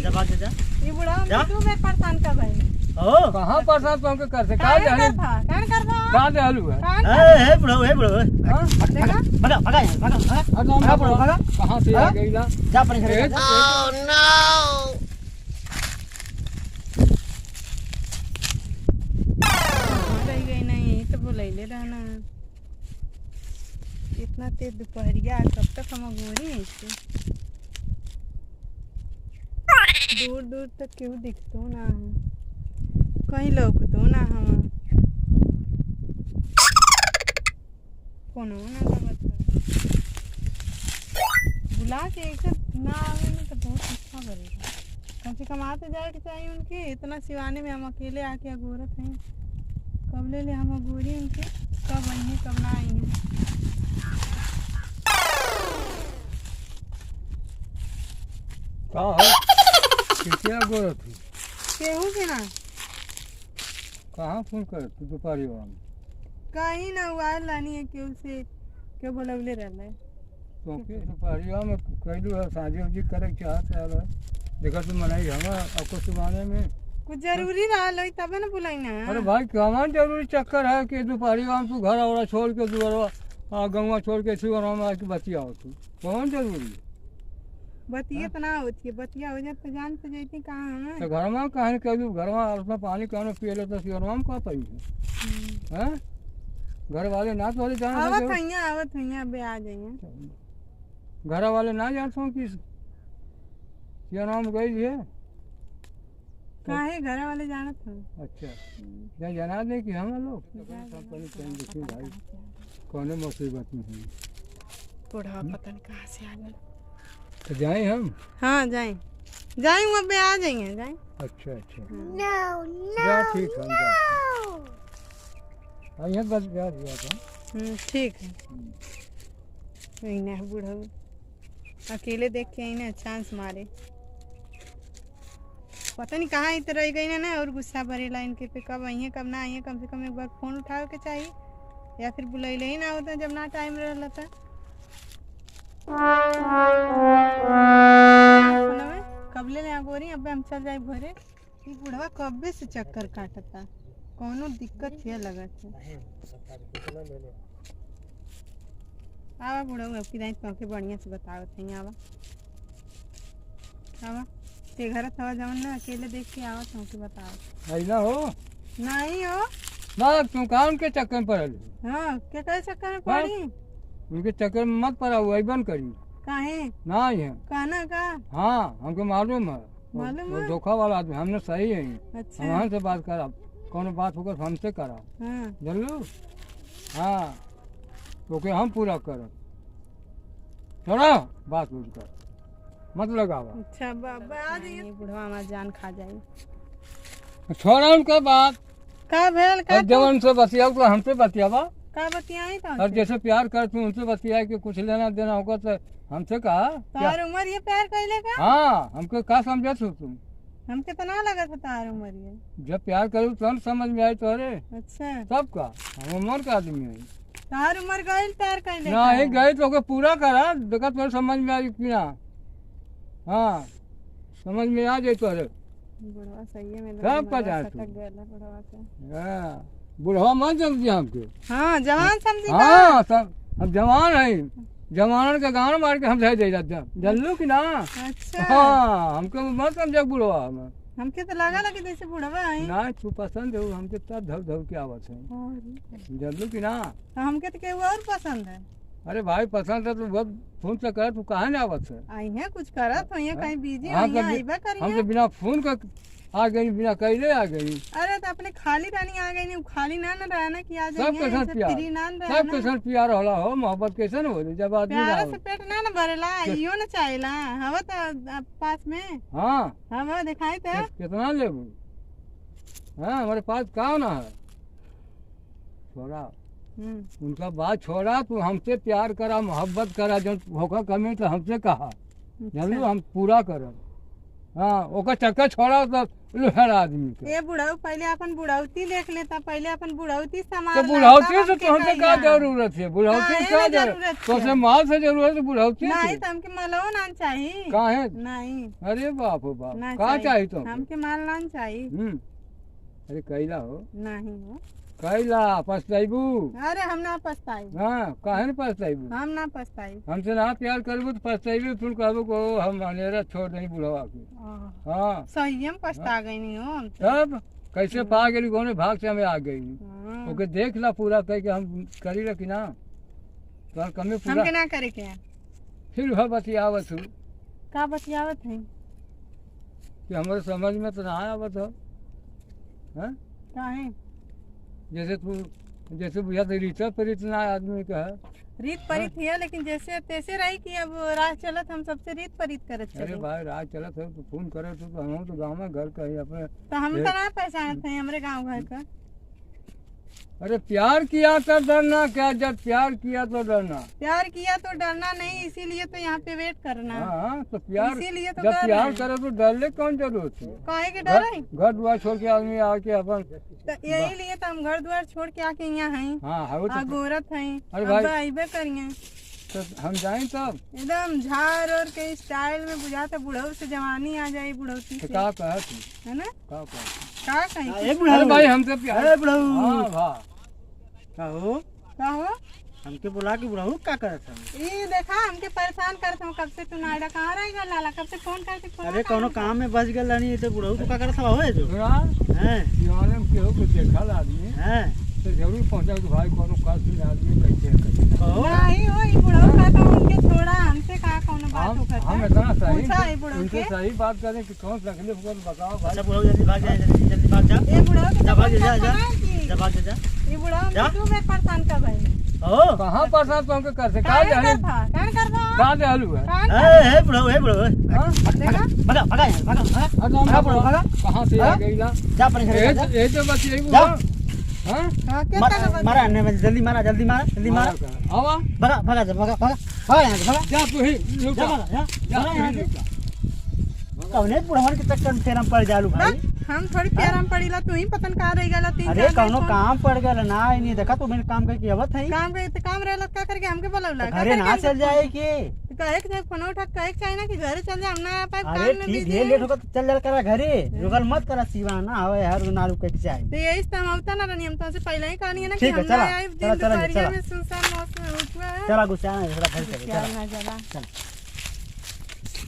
जब आके जा ये बुढ़ा तू मैं परेशान कर भाई ओ कहां परेशान तुम के कर से का दे हलू का दे हलू है ए बुढ़ो हां देखा भागा भागा भागा भागा भागा कहां से आ गईला जा अपने घर जा Oh no! रह गई नहीं तो बोलैले रहना इतना तेज दोपहरिया कब तक हम गोरी ऐसे दूर दूर तक क्यों दिखतो ना हम कहीं लौकतो ना हम कोनो ना लगत बुला के एक ना आवे ना तो बहुत अच्छा करेगा कम से कम आते जाए के चाहिए उनके इतना सिवाने में हम अकेले आके अगोरत हैं कब ले हम अगोरी उनके कब आएंगे कब ना आएंगे का है कितना गोरत थी केहू के ना कहां फोन कर तू दोपहरी वाला कहीं ना हुआ लानी है केहू से क्यों बोलवले रहले क्योंकि दोपहरी में कहलू है साझे उजी करे चाहत है देखा तू मनाई हम आपको सुबाने में कुछ जरूरी रहा तबे ना बुलाई ना अरे भाई कमान जरूरी चक्कर है कि दोपहरी में तू घर और छोड़ के दुआरा गंगा छोड़ के शिवर में आके बतिया हो तू कौन जरूरी बतिया तो ना होती है बतिया हो जाए तो जान तो जैती कहाँ हमें तो घर में कहीं कहलू घर में उसमें पानी कहना पिए ले तो शिवर में कहाँ पाई है घर वाले ना तो जाना आवत हुई बे आ जाइए घर वाले ना जानते कि शिवर में गई है काहे घर वाले जानत हो अच्छा क्या जना दे कि हम लोग कहीं देखी भाई कौन मुसीबत में है बूढ़ा पता नहीं कहाँ से आ गया तो जाए हम हाँ जाए जाए वहाँ पे आ जाएंगे जाए अच्छा अच्छा No, जा no, ठीक है no! यहाँ बस जा दिया था ठीक है वही ना बूढ़ा अकेले देख के आई ना चांस मारे पता नहीं कहाँ इधर रह गई ना और गुस्सा भरेला इनके पे कब आई है कब ना आई है कम से कम एक बार फोन उठाओ के चाहिए या फिर बुलैले ही ना होता जब ना टाइम रहला था कब ले गोरी अब हम चल जाए भरे ये बुढ़वा कब्बे से चक्कर काटता कोनो दिक्कत है लगत है आवा बुढ़वा अब की दाई तो बढ़िया से बताओ थे आवा आवा ते घर थवा जवन ना अकेले देख के आवत हूँ कि बताओ आई ना हो नहीं हो ना तुम कहाँ उनके चक्कर में पड़ल हाँ क्या करे चक्कर में पड़ी उनके चक्कर में मत पड़ा वही बंद करी काहे ना ही है कहना का हाँ हमको मालूम है मालूम वो है? धोखा वाला आदमी हमने सही है अच्छा हम से बात करा कौन बात होकर हमसे करा हाँ जानलू हाँ तो के हम पूरा करब छोड़ा बात उठ कर मत लगावा अच्छा बाबा आ जाइए बुढ़वा हमारा जान खा जाए छोड़ा उनका बात का भेल का अब जब उनसे बतियाओ तो हमसे बतियावा का बतियाई तो और जैसे प्यार कर तू उनसे बतिया कि कुछ लेना देना होगा तो हमसे कहा तार उम्र ये प्यार कैले का हाँ हमको का समझा तू तुम हमके तो ना लगा था तार उम्र ये जब प्यार करूँ तो समझ में आई तो अरे अच्छा सबका हम उम्र का आदमी है तार उम्र गइल प्यार कैले ना ही गए तो ओके पूरा करा देखा तो समझ में आई कि ना हाँ समझ में आ जाए तो अरे बुढ़वा सही है मेरा सब का जान तू। सटक गया बुढ़वा से हाँ, बुढ़वा मत समझिए हमके हाँ जवान समझी हाँ सब हम जवान है जवान के गाँव मार के हम रह जाए जानलू कि ना अच्छा हाँ हमको मत समझे बुढ़वा हमें हमके तो लगा लगे जैसे बुढ़वा है ना तू पसंद है हमके तब धव धव की आवत है जानलू कि ना तो हमके तो केहू और पसंद है अरे भाई पसंद है तो बहुत फोन से कर तू कहाँ ना आवत है आई है कुछ करत हो ये कहीं बिजी हाँ, हो कभी- आईबा करी हम तो बिना फोन का आ गई बिना कहले आ गई अरे तो अपने खाली रानी आ गई नहीं खाली ना ना रहना कि आ सब जाएंगे के साथ ऐसे प्यार फ्री ना सब रहना के साथ प्यार होला हो मोहब्बत कैसे न हो जब आदमी ना प्यार हो से पेट ना ना भरेला इहो ना चाहेला हवा तो पास में हाँ हवा दिखाई तो कितना लेबू हाँ हमारे पास कहाँ ना है छोड़ा उनका बात छोड़ा तू हमसे प्यार करा मोहब्बत करा जब होगा कमी तो हमसे कहा जानलू हम पूरा करब हाँ ओकर चक्कर छोड़ा तो लुहर आदमी के। ये बुढ़ऊ पहले अपन बुढ़ौती देख लेता, पहले अपन बुढ़ौती तो संभाल बुढ़ौती से तुमसे क्या जरूरत है? बुढ़ौती से क्या जरूरत जरूरत? है? तो माल से जरूरत है बुढ़ौती नहीं से? तो हमके मलहो ना चाहिए। कहाँ है? नहीं अरे बाप हो बाप, ना कहाँ चाहिए तो? हमके माल ना चाहिए। अरे कैला हो, नहीं हो। कैला पछताइबू? अरे हम ना पछताई। हाँ काहे न पछताइबू? हम ना पछताई। हमसे ना प्यार करबू तो पछताइबू, तुम कहबू को हम अनेरा छोड़ नहीं बुढ़वा के। हाँ सही हम पछता गई नहीं हो हम तो। तब कैसे पा गई गोने भाग से हमें आ गई। हाँ। ओके देख ला पूरा कह के हम करी रखी ना तो कमे पूरा हमके ना करे के फिर वह बतियावत हूँ का बतियावत है कि हमारे समझ में तो ना आवत हो। हाँ? काहे जैसे बुझा तो रीता पर इतना आदमी का है। रीत परित है, लेकिन जैसे तैसे रही कि अब राह चलत हम सबसे रीत परित करत अरे चले। भाई रात चलत हो तो फोन करे तो हम तो गाँव में घर का ही अपने। तो हम तो ना पहचानते हैं हमरे गांव घर का। अरे प्यार किया तो डरना क्या, जब प्यार किया तो डरना। प्यार किया तो डरना नहीं, इसीलिए तो यहाँ पे वेट करना। हाँ तो प्यार इसीलिए तो जब कर प्यार रहे हैं। करे तो डरने कौन जरूरत है? काहे के डर है? घर द्वार छोड़ के आदमी आके अपन। तो यही लिए तो हम घर द्वार छोड़ के आके यहाँ हैं। हाँ है वो तो। गोरत हैं। अरे अब भाई। आइबे करिए तो हम जाएं तब एकदम झाड़ और के स्टाइल में बुझाता बुढ़ऊ से जवानी आ जाए बुढ़ौती तो से, का कहत है ना? का कहत का कहीं ए अरे बुढ़ऊ भाई हमसे प्यार। ए बुढ़ऊ हाँ भा कहो का हो? हमके बोला कि बुढ़ऊ का करत है? ये देखा हमके परेशान करते हो कब से। तू नायडा कहाँ रहेगा लाला? कब से फोन करके फोन अरे कौनो काम में बच गल नहीं तो बुढ़ऊ तो का करत हवा होए जो सुना हैं दीवाने में केहू को देखल आदमी हैं तो जरूर पहुंचा कि भाई कोनो कष्ट में आदमी कैसे है, कैसे नहीं। कहो नहीं हो ये बुढ़ऊ का तो उनके छोड़ा, हमसे कहा कौन बात हो हम करता इतना सही पूछा है बुढ़ऊ उनसे के। सही बात करें कि कौन तकलीफ हो तो बताओ भाई। अच्छा बुढ़ऊ जल्दी भाग जा, जल्दी जल्दी भाग जा। ये बुढ़ऊ के जा तो भाग जा, जा परेशान है कि जा भाग जा। ये बुढ़ऊ जा। हमसे क्यों मैं परेशान कर रही ओ कहाँ परेशान तो हमको कर से का काहे जहलू करता? काहे करता? का जहलू है? काहे ए बुढ़ऊ हाँ? देखा? भागा भागा यहाँ, भागा भागा अरे हम भागा बुढ़ऊ भागा कहाँ से आ गई ला? जा अपने घर जा ए तो बच गई जा। हाँ हाँ, क्या करता? मारा अन्य में जल्दी मारा जल्दी मारा आवा भागा भागा जा भागा भागा भागा यहाँ से भागा जा तू ही जा लुटा भागा जा जा भागा तू यहाँ ही से लुटा। कौने बुढ़वन के चक्कर में तेरम पड़ जालू भाई। हम थोड़ी प्यार हम पड़ीला, तू ही पतन कहाँ रह गया? तीन अरे चार कौनो दिन काम पड़ गया ना नहीं देखा तू मेरे काम करके आवत है काम के काम रहला का करके हमके बोलौला का घरे ना चल जाए के। कहे के फोन उठा कहे चाहिए ना कि घरे चल जा, हम ना पाए अरे काम में ठीक बिजी है है। लेट होगा तो चल जा करा घरे रुगल मत करा सिवाना हवे हर नारू के चाहिए। तो यही तो हम आवता ना रनी, हम तो से पहले ही कहानी है ना कि ठीक है, हम चला, ना आए चला, दिन चला, दोपहरिया चला। में सुनसान मौसम में उठवा है चला गुस्सा ना थोड़ा घर चले क्या चला ना जला चल